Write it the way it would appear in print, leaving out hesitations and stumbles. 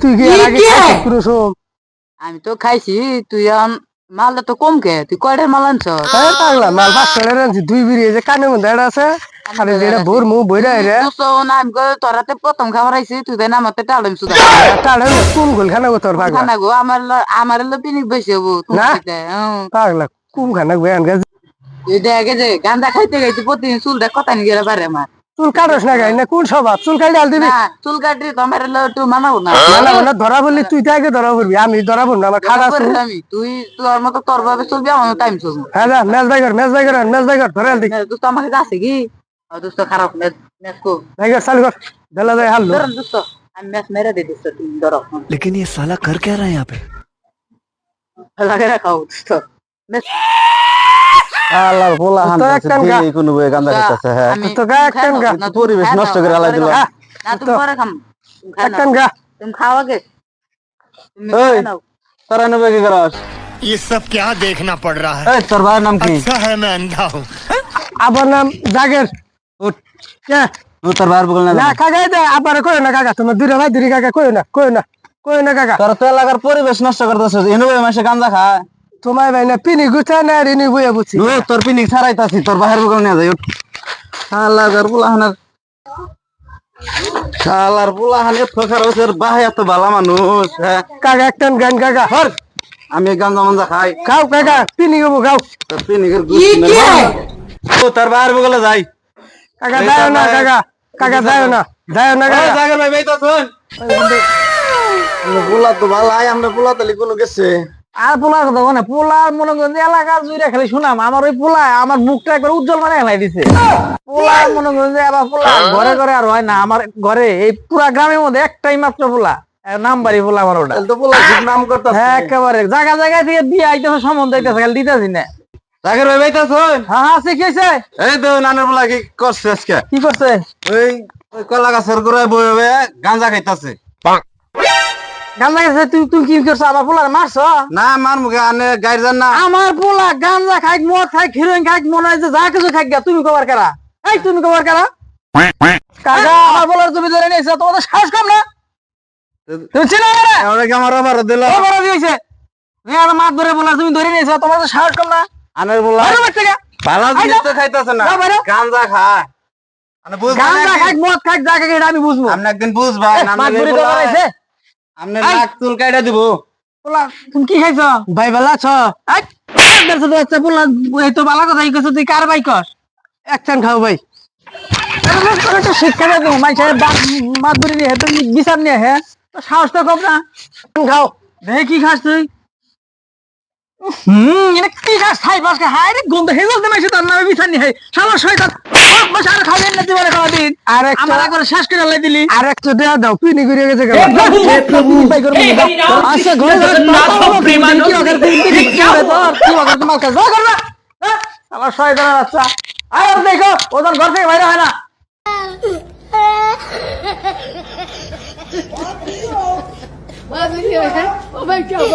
তুই কি এর আগে খাইছিস কোনো সময়? আমি তো খাইছি তুই মালটা তো কম কে তুই কয়টার মাল আনছ হ্যাঁ পাগলা মাল 500 টাকা আনছি দুই বিড়ি এই যে কানে মধ্যে এটা আছে খালি যেটা ভোর মুখ বইরা রে তোরাতে প্রথম খাবার আইছি তুই তাই নামতে টালম সুদা তাড়ে কোন গোল খানা গো তোর পাগলা খানা গো আমার পিনিক বেশি হবো না পাগলা কোন খানা গো আনগা তুই দেখে যে গান্দা খাইতে খাইতে প্রতিদিন চুল দেখ কথা নিয়ে গেলে পারে আমার চুল কাটস না গাই না কোন স্বভাব চুল কাটি ডাল দিবি না চুল কাটি তো আমার একটু মানাবো না না ধরা বললি তুই তো আগে ধরা পড়বি আমি ধরা পড়ব না আমার খাড়া চুল আমি তুই তোর মতো তোর ভাবে চলবি আমার টাইম চলবো হ্যাঁ যা ম্যাচ বাই কর ধরে আলদি দোস্ত আমার কাছে আছে কি দোস্ত খারাপ ম্যাচ কো বাই কর চালু কর দেলা যায় হাল্লো ধরুন দোস্ত আমি ম্যাচ মেরে দিই দোস্ত তুমি ধরো लेकिन ये साला कर क्या रहा है यहाँ पे লাগে রাখাও দোস্ত আল্লাহর পোলা তো হানতাছে একটান গা। এই কোন বই গান্দা খাইতাছে হ্যাঁ তো গা একটান গা। পরিবেশ নষ্ট করে আলাই দিল না তুমি পরে খাম একটান গা তুমি খাও আগে তুমি ওই নাও তোরা নবে কি করস ये सब क्या देखना पड़ रहा है এই তোর ভাইয়ের নাম কি अच्छा है मैं अंधा हूँ আবার নাম জাগের উঠ কে তোর ভাইয়ের বগল না না কাকা দে আবার কই না কাকা তোমার দুইটা ভাই দুই কাকা কই না কাকা তোর তো এলাকার পরিবেশ নষ্ট করতেছ এনে বই মাসে গান্দা খায় তোমার ভাই না পিনি গুছা না রিনি বইয়া বুঝছি ও তোর পিনিক ছাড়াইতাছি তোর ভাইয়ের বগল নিয়ে যাই উঠ আল্লাহর পোলা হানার শালার পোলা হানে ফখার ওর ভাই এত ভালো মানুষ হ্যাঁ কাকা একটান গান কাকা হর আমি গান্দা মান্দা খাই খাও কাকা পিনি গবো খাও তোর পিনিকের ও তোর ভাইয়ের বগলে যাই কাকা দাও না কাকা দাও না কাকা জাগর ভাই ভাই তো শুন পোলা তো ভালো আয় আমরা পোলা তালি কোনো গেছে আর পোলার কথা মানে পোলার মনে করেন যে এলাকা জুড়ে খালি শুনাম আমার ওই পোলা আমার মুখটা একবার উজ্জ্বল মানে হেলাই দিছে পোলার মনে করেন যে আবার পোলা ঘরে ঘরে আর হয় না আমার ঘরে এই পুরা গ্রামের মধ্যে একটাই মাত্র পোলা নাম্বারই পোলা আমার ওটা তো পোলা ঠিক নাম করতাছে হ্যাঁ একেবারে জায়গা জায়গায় থেকে বিয়ে আইতেছে সম্বন্ধ আইতেছে খালি দিতেছি না জাগর ভাই ভাই তো শুন হ্যাঁ হ্যাঁ শিখেছে এই তো নানের পোলা কি করছে আজকে কি করছে ওই ওই কলা গাছের গোড়ায় বই হবে গাঁজা খাইতাছে গাঞ্জা গেছে তুই তুই কি করছো আমার পোলার মারছ না আমার মুখে আনে গাড়ি যান না আমার পোলা গাঞ্জা খাই মদ খাই হিরোইন খাই মনে হয় যে যা কিছু খাই গা তুমি কবার কারা এই তুমি কবার কারা কাকা আমার পোলার তুমি ধরে নিয়েছো তোমাদের সাহস কম না তুমি চিনো না ওরা কি আমার আবার দিল বড় দিয়েছে তুমি আর মাছ ধরে পোলার তুমি ধরে নিয়েছো তোমাদের সাহস কম না আনের পোলা বাইরে বাচ্চা গা ভালো জিনিস তো খাইতাছে না যাও বাইরে। গাঁজা খায় আনে বুঝবা গাঞ্জা খাই মদ খাই যা খাই এটা আমি বুঝবো আপনি একদিন বুঝবা মাছ ধরে তো বানাইছে আপনি নাক চুল কাইটা দিব পোলা তুমি কি খাইছো ভাই ভালো আছো এই দেখছো তো আচ্ছা পোলা এই তো বালা কথা কইছো তুই কার বাই কর একটান খাও ভাই তো শিক্ষা দেবো মাইসের মাছ ধরে নিয়ে তুমি বিচার নিয়ে হ্যাঁ তো সাহস তো কম না খাও দেখে কি খাস তুই এটা কি খাস খাই বাস হাই রে গন্ধ হেগল দে মাইছে তার নামে বিচার নিয়ে শালা শয়তান বাস আর খাবেন না দিবারে খাওয়া দিন আর একটা আমার একবার শেষ করে লাই দিলি আর একটা দেয়া দাও পিনি ঘুরে গেছে কেন আচ্ছা ঘরে কি অকার তোমার কাছে যা কর না আমার শয়তানের বাচ্চা আর দেখো ওজন ঘর থেকে বাইরে হয় না Oh my God.